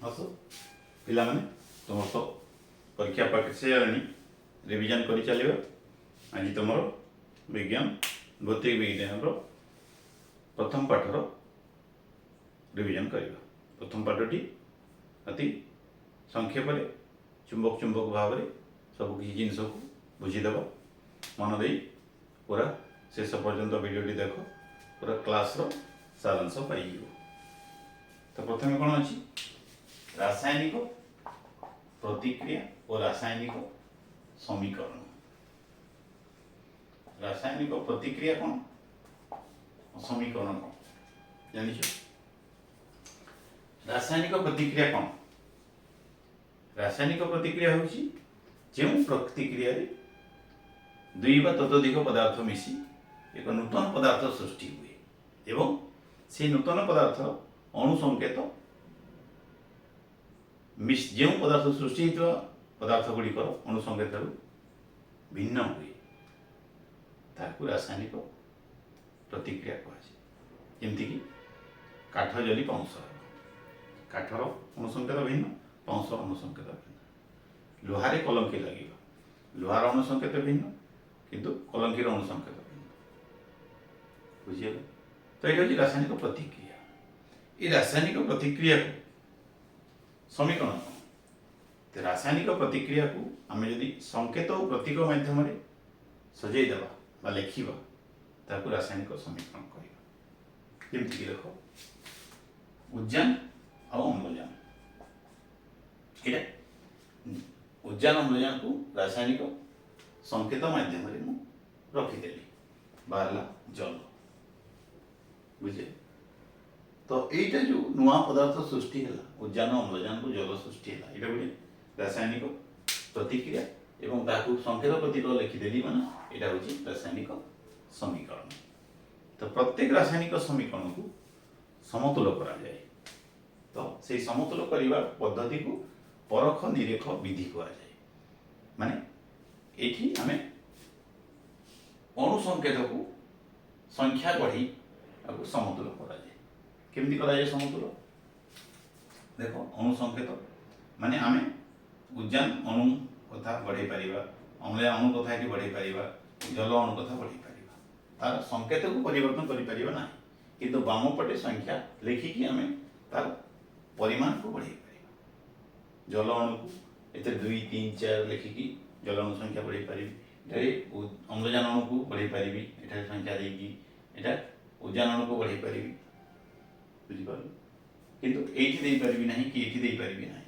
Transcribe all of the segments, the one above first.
आस पिला माने तुम तो परीक्षा पाके से आनी रिवीजन करी चलिबा। आज तुमर विज्ञान भौतिक विज्ञान रो प्रथम पाठर रिवीजन करिबा। प्रथम पाठटी अति संक्षेप चुंबक चुंबक भाव में सब किसी जिनस को बुझीदेव मन दे पूरा शेष पर्यंत वीडियोटी देख पूरा क्लास रो सारांश पाई। तो प्रथम कौन अच्छी रासायनिक प्रतिक्रिया और रासायनिक समीकरण। रासायनिक प्रतिक्रिया कौन समीकरण कौन जान। रासायनिक प्रतिक्रिया कौन? रासायनिक प्रतिक्रिया होची जो प्रतिक्रिया दुई बा ततोधिक पदार्थ मिसी एक नूतन पदार्थ सृष्टि हुए एवं से नूतन पदार्थ अणु संकेत जो पदार्थ सृष्टि होता पदार्थ गुड़िक अणु संकेत भिन्न हुए ताकू रासायनिक प्रतिक्रिया कहुए। जमीक काठ जली पाउंस काठर अणु संकेत भिन्न पाउंस अणु संकेत भिन्न। लुहारे कलंकी लगे लुहार अणु संकेत भिन्न किंतु कलंकीर अणु संकेत भिन्न। बुझीगल? तो ये हूँ रासायनिक प्रतिक्रिया। ये रासायनिक प्रतिक्रिया को समीकरण कौन? तो रासायनिक प्रतिक्रिया को आम जदि संकेत और प्रतीक माध्यम सजईदेवा लिखा ताकू रासायनिक समीकरण कहवा। जमीक देख उद्यान और अम्लजान ये उद्यान अम्लजान को रासायनिक संकेत माध्यम रखीदेली बाहर जल। बुझे? तो यहीटा जो नुआ पदार्थ सृष्टि है उद्यान अम्लजान को जल सृष्टि है ये गोटे रासायनिक प्रतिक्रिया एवं ताकू संकेत प्रतीक लिखीदेली माने यहाँ हूँ रासायनिक समीकरण। तो प्रत्येक रासायनिक समीकरण को समतुल करा जाए। तो से समतुल करने पद्धति को परख निरेख विधि कहुए। माने एठी आमे अणु संकेत को संख्या बढ़ी समतुल करा जाए। केमती करा जाए समतुल? देखो अणु संकेत माने आमे उद्यान अणु कथा बढ़े पारिबा अम्लजान अणु कथा ये बढ़े पारिबा जल अणु कथा बढ़े पारिबा तार संकेत को परिवर्तन करि पारिबा ना किंतु बाम पटे संख्या लिखिकी आमे तार परिमाण को बढ़े पारिबा। जल अणु को एते 2 3 4 लिखिकी जल अणु संख्या बढ़े पारिबी। अम्लजान अणु को बढ़े पारिबी एटा संख्या देकी एटा उद्यान अणु को बढ़े पारिबी। बुझी पारल? किंतु एठी देई पारिबी नाही कि एठी देई पारिबी नाही।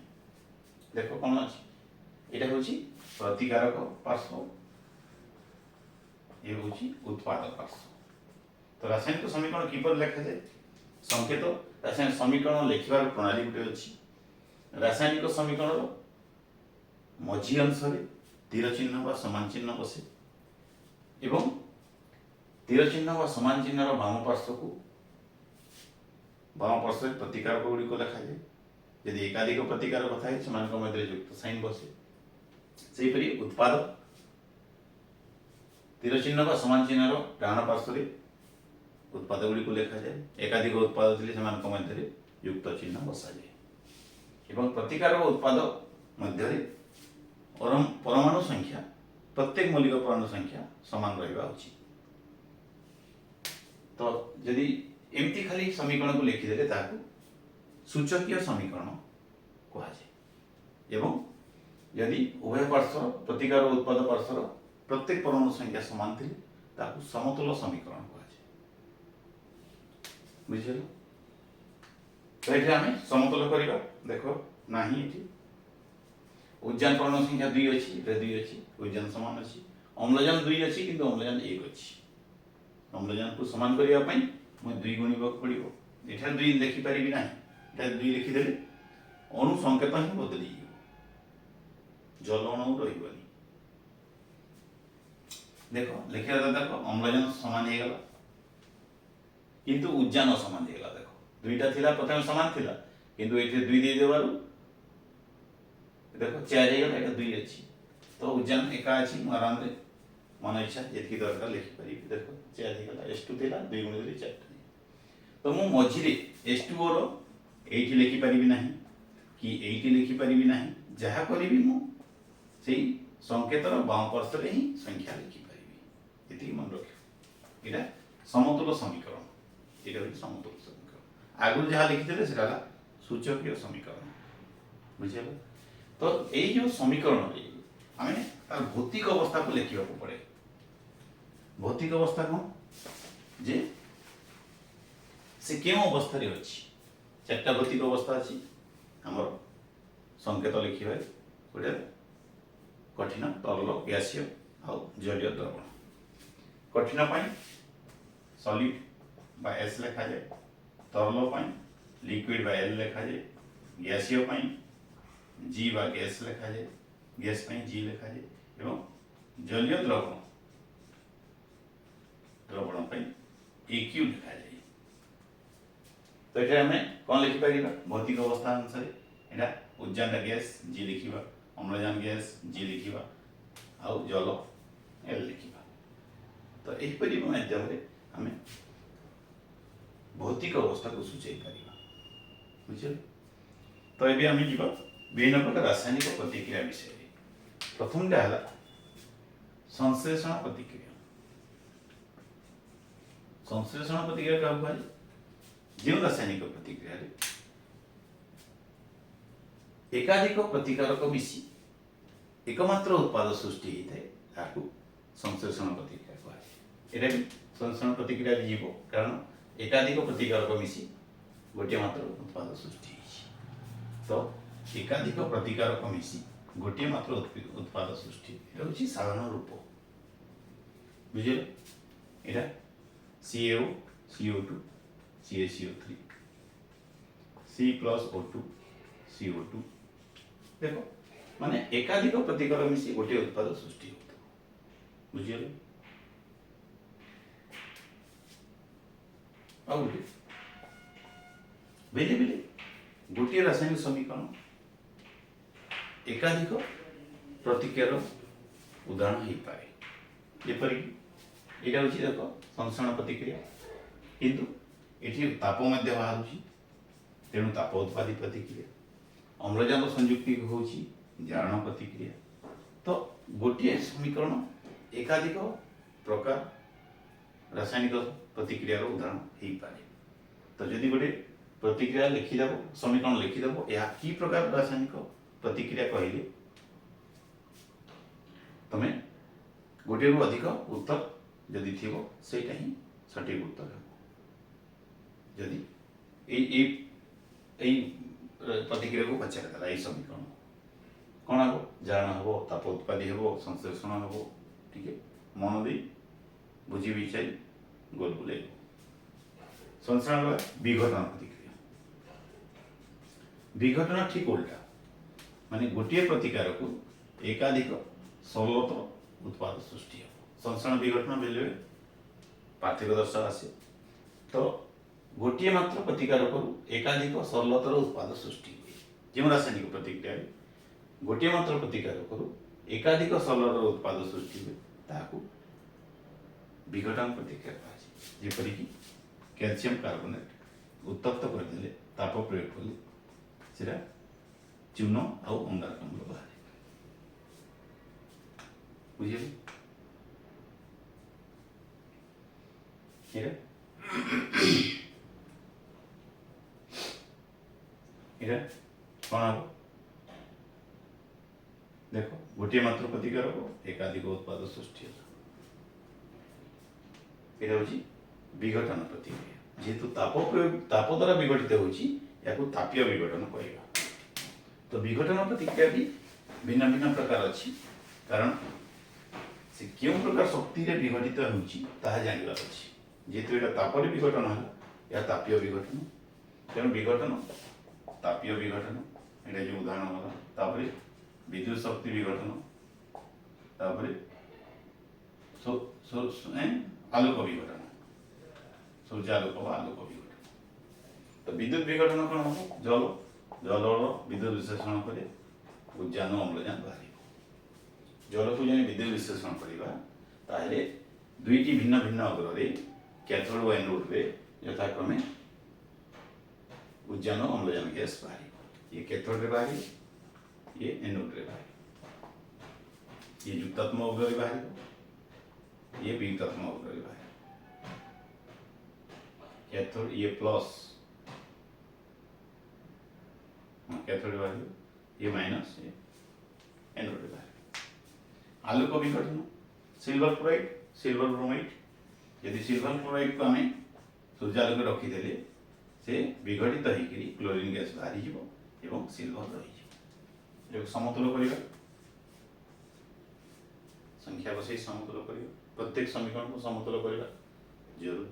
देखो कौन अच्छी एटा होची प्रतिकारक पार्श्व ये होची उत्पादक पार्श्व। तो रासायनिक समीकरण किपर लिखा जाए? संकेत रासायनिक समीकरण लिखिबार प्रणाली गोटे अच्छी। रासायनिक समीकरण मझी अंश तीर चिन्ह व समान चिन्ह बसे एवं तीर चिन्ह व समान चिन्ह बाम पार्श्व को बाम पार्श्व प्रतिकारक गुड़िक लिखा जाए। यदि एकाधिक प्रतिकारक थाए से युक्त साइन बसे सेहीपरि उत्पादक तीर चिन्ह व समान चिन्ह डाण पार्श्व उत्पाद गुड़ी को लिखा जाए। एकाधिक उत्पाद थे युक्त चिन्ह बसा जाए एवं प्रतिकारक उत्पाद मध्य परमाणु संख्या प्रत्येक मौलिक परमाणु संख्या समान रहा उचित। तो यदि एमती खाली समीकरण को लिखिदे ताकू सूचकीय समीकरण कहुए। एवं यदि उभय पार्श्व प्रतिकार उत्पाद पार्श्व प्रत्येक परमाणु संख्या समान थी ताकू समतुल समीकरण कहुए। बुझल? तो ये आम समतुल करवा। देख ना ये उद्यान परमाणु संख्या 2 अच्छी 2 अच्छी उद्यान समान अच्छी अम्लजान 2 अच्छी किंतु अम्लजान 1 अच्छी। अम्लजान को समान करने मैं 2 गुणा पड़ो ये 2 लिखिपारि ना 2 लिखिदे अणु संकेत ही बदली जल अणु रही। देख लिखा देख अम्लजान समान हो गला किंतु उद्यान समान हो गला। देख 2टा थिला प्रथम समान थिला किंतु ये 2 दे देवारु देखो 4 हो गला। ये 2 अच्छी तो उद्यान एका अच्छी मु आराम रे मन इच्छा जी दरकार लिखिपारि। देख 4 हो गला S2 थिला 2 गुणिले 4 तो मु मझिरे S2 रो एठी लिखिपारि ना कि एइटी लिखि परिबि नाही, जहा करिबि मु सेई संकेतर बाम पार्श्व रे ही संख्या लिखि परिबि। एति मन रखियो। एटा समतुल समीकरण। एटा होय समतुल समीकरण। आगु जहा लिखिथिले सेटा सूचकीय समीकरण। बुझियला? तो एई जो समीकरण रे आमे तार भौतिक अवस्था को लिखिबा को पड़े। भौतिक अवस्था कोन जे से केउ अवस्था रे अछि। चारटा भौतिक अवस्था अछि हमर संकेत लिखिबा गोटे कठिन, तरल, गैसीय आ जलीय द्रवण। कठिन पाई सॉलिड बा एस लिखा जाए, तरल पाई लिक्विड बा एल लिखा जाए, गैसीय पाई जी बा गैस लिखा जाए, गैस पाई जी लिखा जाए एवं जलीय द्रवण द्रवण पाई एक्यू लिखा जाए। तो ये हमें कौन लिखि परिबा भौतिक अवस्था अनुसार एटा उद्जान गैस जी लिखिबा, अम्लजान गैस जी लिखिबा आ जल एल लिखिबा। तो एही परि माध्यम रे हमें भौतिक अवस्था को सूचई परिबा। बुझिल? तो एबे हमें जीवा विभिन्न प्रकार रासायनिक प्रतिक्रिया विषय रे। प्रथम टा हला संश्लेषण प्रतिक्रिया। संश्लेषण प्रतिक्रिया का हुआ जो रासायनिक प्रतिक्रिया रे एकाधिक प्रतिकारक मिसी एकमात्र उत्पाद सृष्टि होता है ताकू संश्लेषण प्रतिक्रिया कहा। एटा भी संश्लेषण प्रतिक्रिया रे जीवो कारण एकाधिक प्रतिकारक मिसी गोटे मात्र उत्पाद सृष्टि होइछि। तो एकाधिक प्रतिकारक मिसी गोटे मात्र उत्पाद सृष्टि एटा होछि साधारण रूप। बुझिल? एटा CaO CO2 CaCO3 C plus O2 CO2 देखो माने एकाधिक प्रतिकारक मिसी गोटे उत्पाद सृष्टि होता। बुझिल? आउ बेले बेले गोटे रासायनिक समीकरण एकाधिक प्रतिक्रियार उदाहरण हो पाए। जेपरिक यहाँ हूँ देख संश्लेषण प्रतिक्रिया किंतु ये ताप मध्य बाहर तेणु ताप उत्पादी प्रतिक्रिया। अम्लजान संयुक्ति हूँ जारण प्रतिक्रिया। तो गोटे समीकरण एकाधिक प्रकार रासायनिक प्रतिक्रियार उदाहरण हो पाए। तो जदि गोटे प्रतिक्रिया लिखिदेव समीकरण लिखिदेव यह कि प्रकार रासायनिक प्रतिक्रिया कहले तमे गोटे रु अधिक उत्तर जदि थी सेटा ही सठिक उत्तर है। जदि प्रतिक्रिया को पचार यही समीकरण कौन हम जारण हम ताप उत्पादी हम संश्लेषण हम ठीक है मन दे बुझी विचार गोल बुले। संश्लेषण विघटन प्रतिक्रिया। विघटन ठीक उल्टा माने गोटे प्रतिकार को एकाधिक सरलतर उत्पाद सृष्टि हो। संश्लेषण विघटन बेले पार्थिव दर्शन आसे। तो गोटे मात्र प्रतिकार को एकाधिक सरलतर उत्पाद सृष्टि हुए। जो रासायनिक प्रतिक्रिया गोटे मात्र प्रतिकार को एकाधिक सरलतर उत्पाद सृष्टि हुए ताकू विघटन प्रतिक्रिया कहा। जेपरिक कैल्शियम कार्बोनेट उत्तप्त करदे ताप प्रयोग कले सेटा चून आउ अंगारकाम्ल बाहर। बुझिए कौन हम देखो गोटे मात्र प्रतिकार को एकाधिक उत्पाद सृष्टि है विघटन प्रतिक्रिया। जेहेतु ताप प्रयोग ताप द्वारा विघटित होची याकू तापीय विघटन कहवा। तो विघटन प्रतिक्रिया भी भिन्न भिन्न प्रकार अच्छी कारण से क्यों प्रकार शक्ति रे विघटित होची ताहा जानिबार अछि। जेहेतु एटा तापर विघटन है या तापीय विघटन तेणु विघटन तापीय विघटन एटा जो उदाहरण होला। तापरे विद्युत शक्ति विघटन तापरे आलोक विघटन सूर्यालोक व आलोक विघटन। तो विद्युत विघटन कौन हम जल जल विद्युत विश्लेषण करे उद्जान अम्लजान बाहर। जल को जब विद्युत विश्लेषण करवा ताहले दुईटी भिन्न भिन्न अग्रे कैथोड व एनोड रे यथाक्रमे उद्जान अम्लजान गैस बाहर। ये कैथोड रे बाहर ये एनोड रे बाहर ये युक्तात्मक अवरोध बाहर ये वियुक्तात्मक अवरोध बाहर कैथोड ये प्लस कैथोड बाहर ये माइनस ये एनोड बाहर आलोक विघटन सिल्वर क्लोराइड सिल्वर ब्रोमाइड यदि सिल्वर क्लोराइड को आम सूर्यालोक रखीदे से विघटित होकर क्लोरीन गैस बाहरी एवं सिल्वर रही समतुल करवा संख्या बसई समतुल कर प्रत्येक समीकरण को समतुल करवा जरूर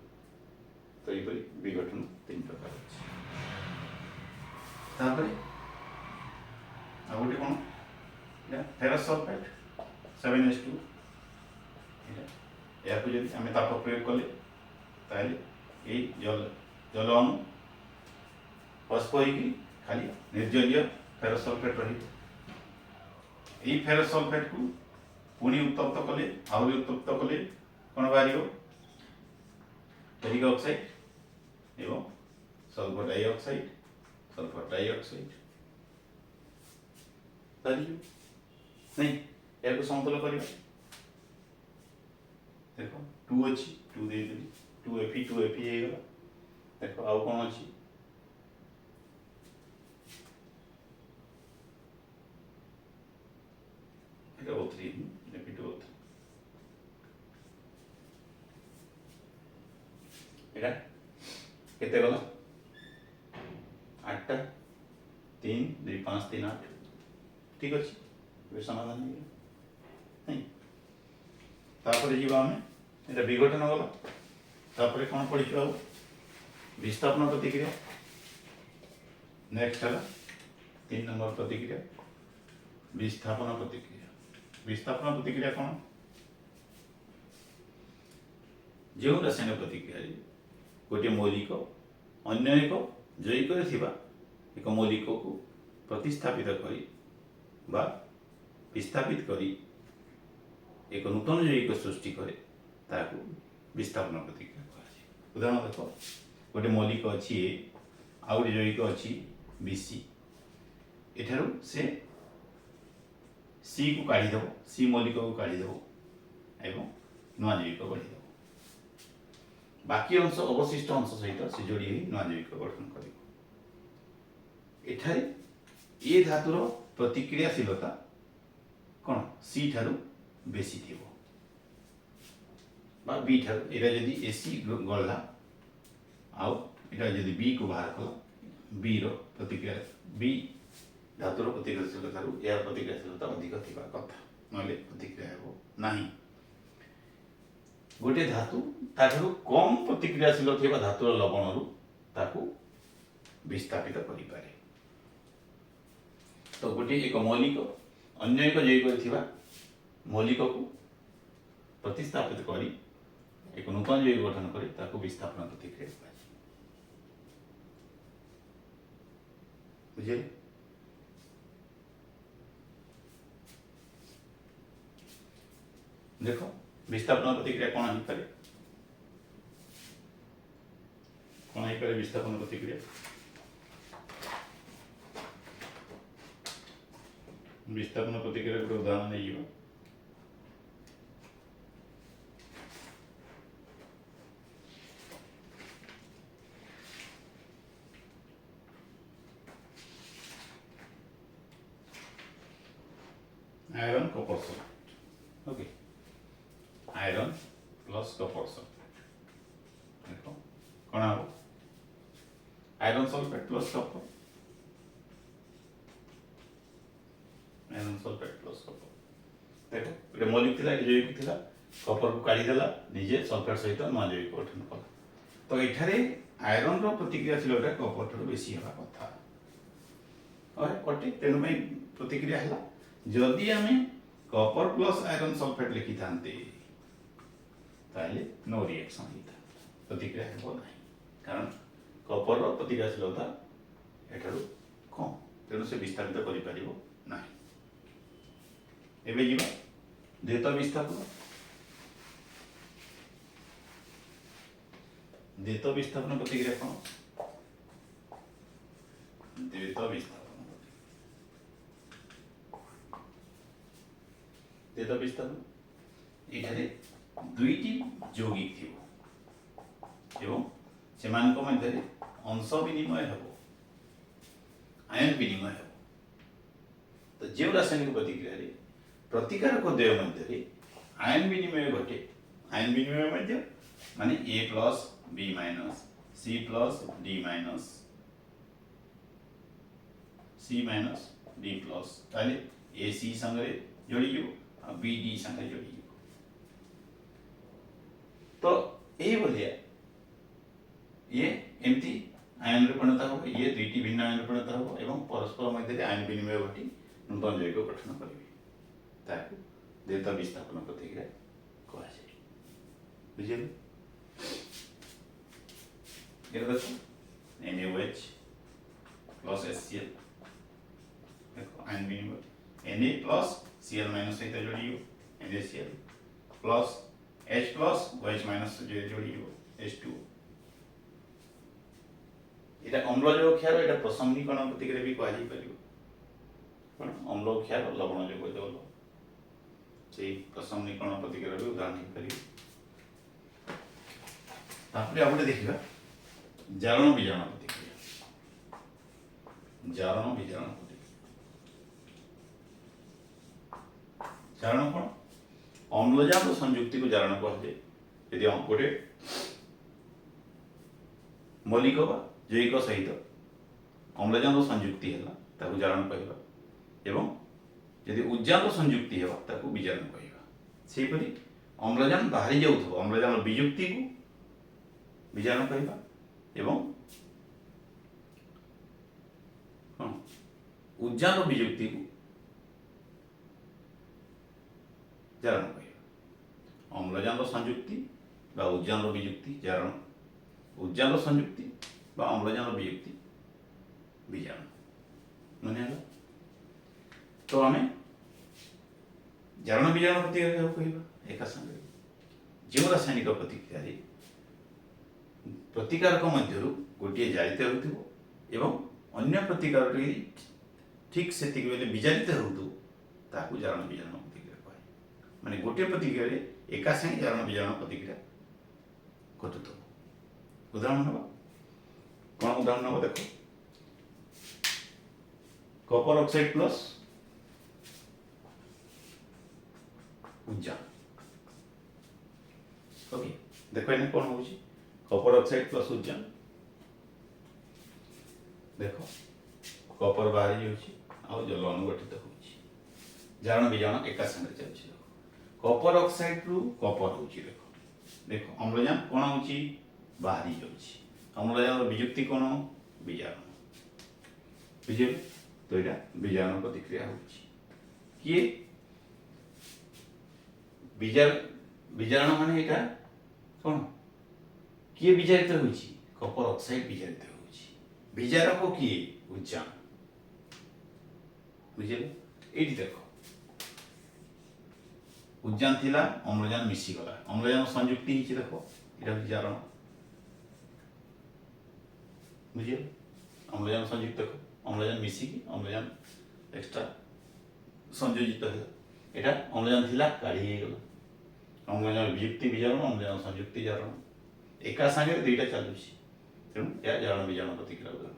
तो ये विघटन 3 प्रकार अच्छे आ गोटे कौन फेरस सल्फेट 7s2 या जब आम ताप प्रयोग कले ताले जल जल अणु बाष्प होगी खाली निर्जलीय फेरस सल्फेट रही फेरस सल्फेट को पुणी उत्तप्त कले आहरी उत्तप्त कले कौन बाहर फेरिक ऑक्साइड एवं सल्फर डाइऑक्साइड नहीं या समतुल कर देख 2 अच्छी 2 दे 2Fe 2Fe हो गला देख आउ कौन अच्छी O3 Fe2O3 एटा केते गला 8टा 3 2 5 3 8 ठीक अच्छे ये समाधान नहीं तापर जीवा आम एटा विघटन गला तापर कौन पढ़ी विस्थापन प्रतिक्रिया नेक्स्ट है 3 नंबर प्रतिक्रिया विस्थापन प्रतिक्रिया कौन जो रासायनिक प्रतिक्रिया गोटे मौलिक अन्य एक जैविक एक मौलिक को प्रतिस्थापित करी बा विस्थापित करी एक नूतन जैविक सृष्टि करे ताकू विस्थापन प्रतिक्रिया कह उदाहरण देख गोटे मौलिक अच्छी आ गए जैविक अच्छी BC एठारू से सी को काढ़ीदेव सी मौलिक को काढ़ीदेव एवं नुआ जैविक गढ़ीदेव बाकी अंश अवशिष्ट अंश सहित से जोड़ी नुआ जैविक गठन कर एठारे ये धातुर प्रतिक्रियाशीलता कौन सी ठारू बेसी थी बा बी ठारू एटा जदि एसी गढ़ला आउ एटा जदि बी को बाहर कला बी रो प्रतिक्रिया बी धातुर प्रतिक्रियाशीलता यार प्रतिक्रियाशीलता अधिक थिबा कथा नले प्रतिक्रिया हो नाही गोटे धातु ताठू कम प्रतिक्रियाशील थिबा धातुर लवण रु ताकू विस्थापित करि पारे तो गोटे एक मौलिक अन्य एक जैविक थिबा मौलिक को प्रतिस्थापित करी एक नूतन जैविक गठन करी ताकू विस्थापन प्रतिक्रिया कहा बुझे देख विस्थापन प्रतिक्रिया कौन हो पारे कौन हो पारे विस्थापन प्रतिक्रिया विस्थापन प्रतिक्रिया गोटे उदाहरण नहीं iron copper sulphate okay iron plus copper sulphate देखो कौन हम iron sulphate plus copper iron sulphate plus copper देखो गोटे मौलिक थिला जैविक थिला कॉपर को काढ़ी देला निजे सल्फेट सहित नुआ जैविक गठन कला तो एठारे आयरन रो प्रतिक्रियाशीलता कॉपर ठाରୁ बेसी हेबा कथा और कटे तेणु में प्रतिक्रिया है जदि आम कॉपर प्लस आयरन सल्फेट लिखि थांते ताले नो रिएक्शन होता प्रतिक्रिया हेबो नाही कारण कॉपर रो प्रतिक्रियाशीलता एठारू कम तेणु से विस्थापित करि परिबो नाही एबे जीवा द्वैत विस्थापन प्रतिक्रिया कौन द्वैत विस्थापन तेज विस्थापन एठारे दुईटी यौगिक थिबो एवं सेमानक मध्य अंश विनिमय हेबो आयन विनिमय हेबो। तो जो रासायनिक प्रतिक्रिया रे प्रतिकारक द्वय मध्य आयन विनिमय घटे आयन विनिमय मध्य माने A plus B minus C plus D minus C minus D plus ताले A C संगे जोड़ी जो B D संगे जोड़ी जो तो ये बोलिए ये एमती आयन रे परिणत हो ये दुईटी भिन्न आयन रे परिणत हो एवं परस्पर मध्य आयन विनिमय घटी नूतन जैव गठन करिवे ताकू द्वैत विस्थापन प्रतिक्रिया कहा जाए। बुझिले ये देखो NaOH प्लस HCl देखो आयन विनिमय Na प्लस Cl माइनस सहित जोड़ियो NaCl plus H plus OH minus जोड़ियो H2 এটা অম্লযোগ ক্ষার এটা প্রসঙ্গীকরণ প্রতিক্রিয়া भी করা যাই পারিব কোন অম্ল ক্ষার লবণ যোগ জল সেই প্রসঙ্গীকরণ প্রতিক্রিয়া भी উদাহরণ হই পারিব। তারপরে আমরা দেখিবা জারণ বিজারণ প্রতিক্রিয়া জারণ বিজারণ প্রতিক্রিয়া জারণ কোন অম্লজান সংযুক্তি को জারণ করা যায় যদি গোটে मौलिक बा जैविक सहित अम्लजान संयुक्ति है ताकू जारण कहवा एवं यदि उज्जान संयुक्ति है ताकू विजारण कहवा सेपरि अम्लजान बाहरी जाउथबो अम्लजान वियुक्ति को विजारण कहवा एवं उज्जान वियुक्ति को जारण कहवा अम्लजान संयुक्ति बा उज्जान वियुक्ति जारण उज्जान संयुक्ति बा अम्लजान वियुक्ति विजारण माने तो आम जारण विजारण प्रतिक्रिया कहवा एक संगे जो रासायनिक प्रतिक्रिया प्रतिकारक मध्य गोटे जारित होथिबो एवं अन्य प्रतिकारक ठीक से विजारित होतु ताकू जारण विजारण प्रतिक्रिया कहे माने गोटे प्रतिक्रिया एका संगे जारण विजारण प्रतिक्रिया घटुतो। उदाहरण नवा कौन उदाहरण नवा देखो कॉपर ऑक्साइड प्लस उज्जान ओके देखो एने कौन होची कॉपर ऑक्साइड प्लस उज्जान देखो कॉपर बाहरी होची आ जल अनुगठित होची जारण विजारण एका संगे चलछि कॉपर ऑक्साइड रु कॉपर होची देखो देखो अम्लजान कोन होची बाहरी जाउछि अम्लजान वियुक्ति कोन विजारण बुझिले तो एटा विजारण प्रतिक्रिया होछि किए विजारण माने एटा कोन किए विजारित होछि कॉपर ऑक्साइड विजारित होछि विजारक किए उज्जान बुझिले एटी देखो उज्जान थिला अम्लजान मिसी गला अम्लजान संयुक्ति हिछि देखो एटा विजारण बुझिए अम्लजान संयुक्त देखो अम्लजान मिसिकी अम्लजान एक्स्ट्रा संयोजित है एटा अम्लजान थिला काढ़ी हे गला अम्लजान वियुक्ति विजारण अम्लजान संयुक्ति जारण एका संगे दुईटा चलुछि तेणु या जारण विजारण प्रतिक्रिया उदाहरण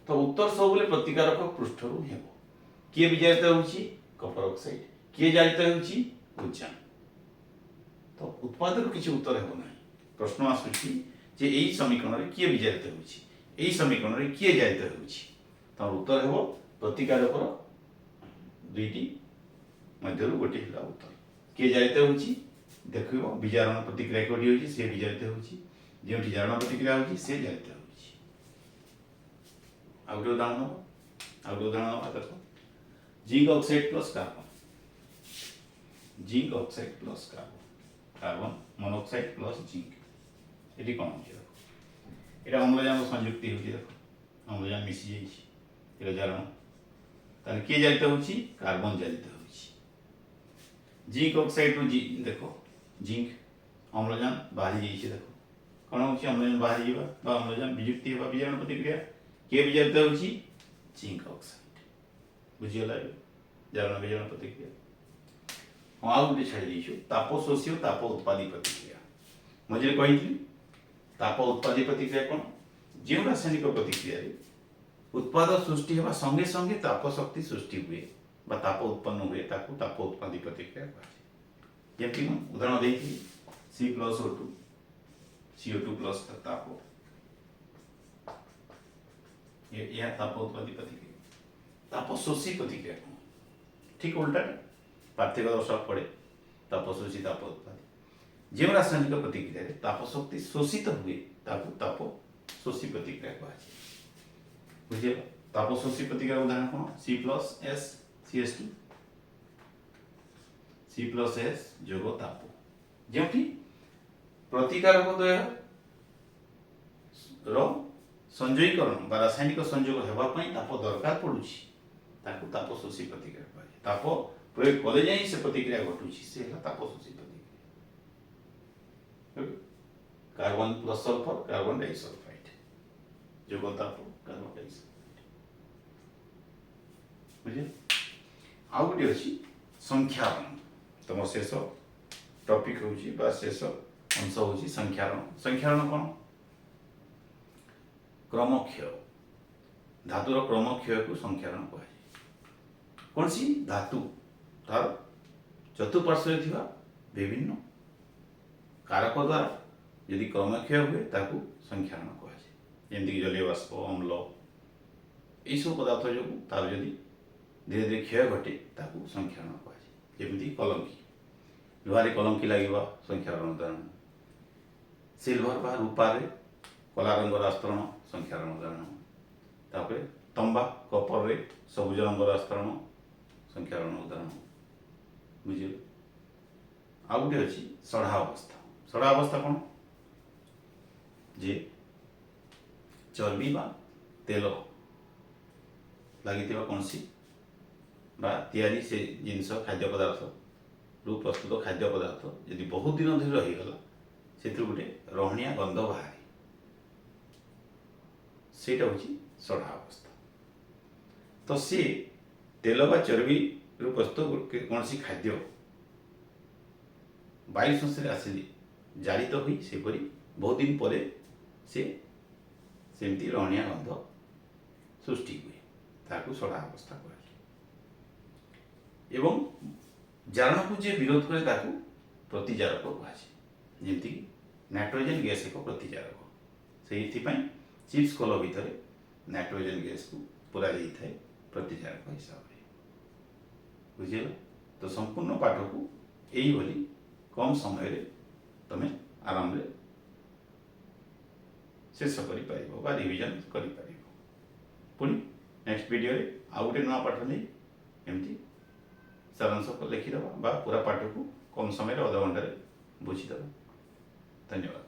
तो उत्तर सबले प्रतिकारक पृष्ठरु हेबो किए विजारित होछि कॉपर ऑक्साइड किए जारित होछि उज्जान तो उत्पादक किछि उत्तर हेबो नाही प्रश्न आसुछि जे एई समीकरण रे किए विजारित होछि एई समीकरण रे किए जारित होछि तार उत्तर हेबो प्रतिकारकर दुईटी मध्यरु गोटे हिला उत्तर किए जारित होछि देखिबो विजारण प्रतिक्रिया कोडी होछि से विजारित होछि जेउठी जारण प्रतिक्रिया होछि से जारित होछि आउटो उदाहरण देखो zinc oxide plus carbon zinc oxide plus carbon monoxide plus zinc एटी कोन होछि एटा अम्लजान संयुक्ति होछि देखो अम्लजान मिसी जाइछि एटा जारण ताले के जारित होछि कार्बन जारित होछि जिंक ऑक्साइड रु देखो जिंक अम्लजान बाहरी जाइछि देखो कोन होछि अम्लजान बाहरी जीवा बा अम्लजान वियुक्ति हेबा विजारण प्रतिक्रिया के विजारित होछि जिंक ऑक्साइड बुझियला जारण विजारण प्रतिक्रिया हाँ आउ गोटे छाड़ी देछु ताप शोषी और ताप उत्पादी प्रतिक्रिया मझे कही ताप उत्पादी प्रतिक्रिया कौन जो रासायनिक प्रतिक्रिया उत्पाद सृष्टि होगा संगे संगे ताप शक्ति सृष्टि हुए बा ताप उत्पन्न हुए ताकू ताप उत्पादी प्रतिक्रिया कहुए जमी मैं उदाहरण देती C+O2 CO2 प्लस ताप यह ताप उत्पादी प्रतिक्रिया ताप शोषी प्रतिक्रिया कौन ठीक उल्टा पार्थिव दर्शक पड़े ताप शोषी ताप उत्पादी जो रासायनिक प्रतिक्रिया ताप शक्ति शोषित हुए ताकू ताप शोषी प्रतिक्रिया कहुए बुझे ताप शोषी प्रतिक्रिया उदाहरण कौन C+S C+S जोग ताप जो प्रतिकारक द्वय संयोगीकरण रासायनिक संयोग होगापी ताप दरकार पड़ुछि ताकू ताप शोषी प्रतिक्रिया कहुए ताप प्रयोग कले जाए से प्रतिक्रिया घटुछि से ताप शोषी प्रतिक्रिया carbon plus sulphur carbon disulphide जोग ताप कार्बन डाइसल्फाइड बुझे आउ गोटे अच्छी संख्यारण तुम शेष टॉपिक होची बा शेष अंश होची संख्यारण संख्यारण कौन क्रमक्षय धातुर क्रमक्षय को संख्यारण कहुए कौन सी धातु तार चतुर्पार्श्व विभिन्न कारक द्वारा यदि क्रमक्षय हुए ताकू संख्यारण कहुए जमीक जलीय बाष्प अम्ल यू पदार्थ जो तार यदि धीरे धीरे क्षय घटे ताकू संख्यारण कहुए जमी कलंकी लुहारे कलंकी लगे संख्यारण उदाहरण सिल्भर बा रूपारे कला रंगर आस्तरण संख्यारण उदाहरण तापर तंबा कपर रे सबुज रंगर आस्तरण संख्यारण उदाहरण बुझे आउ गोटे अच्छी सढ़ा अवस्था कौन जे चर्बी बा तेल लगी कौन सी बा तैयारी से जिनस खाद्य पदार्थ रु प्रस्तुत खाद्य पदार्थ यदि बहुत दिन धरी रहीगला से गोटे रहणिया गंध बाहरी सेटा हूँ सढ़ा अवस्था तो सी तेल बा चर्बी रु प्रस्तुत कौन सी खाद्य वायु संस्पर्श आसिले जारित हुई सेपरी बहुत दिन पर सेमती रहणिया गंध सृष्टि हुए ताकू सढ़ा अवस्था कहुए एवं जारण को जे विरोध करे ताकू प्रतिजारक कहुए जमीक नाइट्रोजेन गैस एक प्रतिजारक से चिप्स कल भितर नाइट्रोजेन गैस को पूरा जाए प्रतिजारक हिसाब से बुझे तो संपूर्ण पाठ को यही कम समय रे तमें आराम रे शेष कर रिविजन कर पुणी नेक्स्ट वीडियो रे आउ गोटे नया पाठ नहीं एमती सारांश लिखिदेवा पूरा पाठ को कम समय अध घंटे बुझीदेवा धन्यवाद।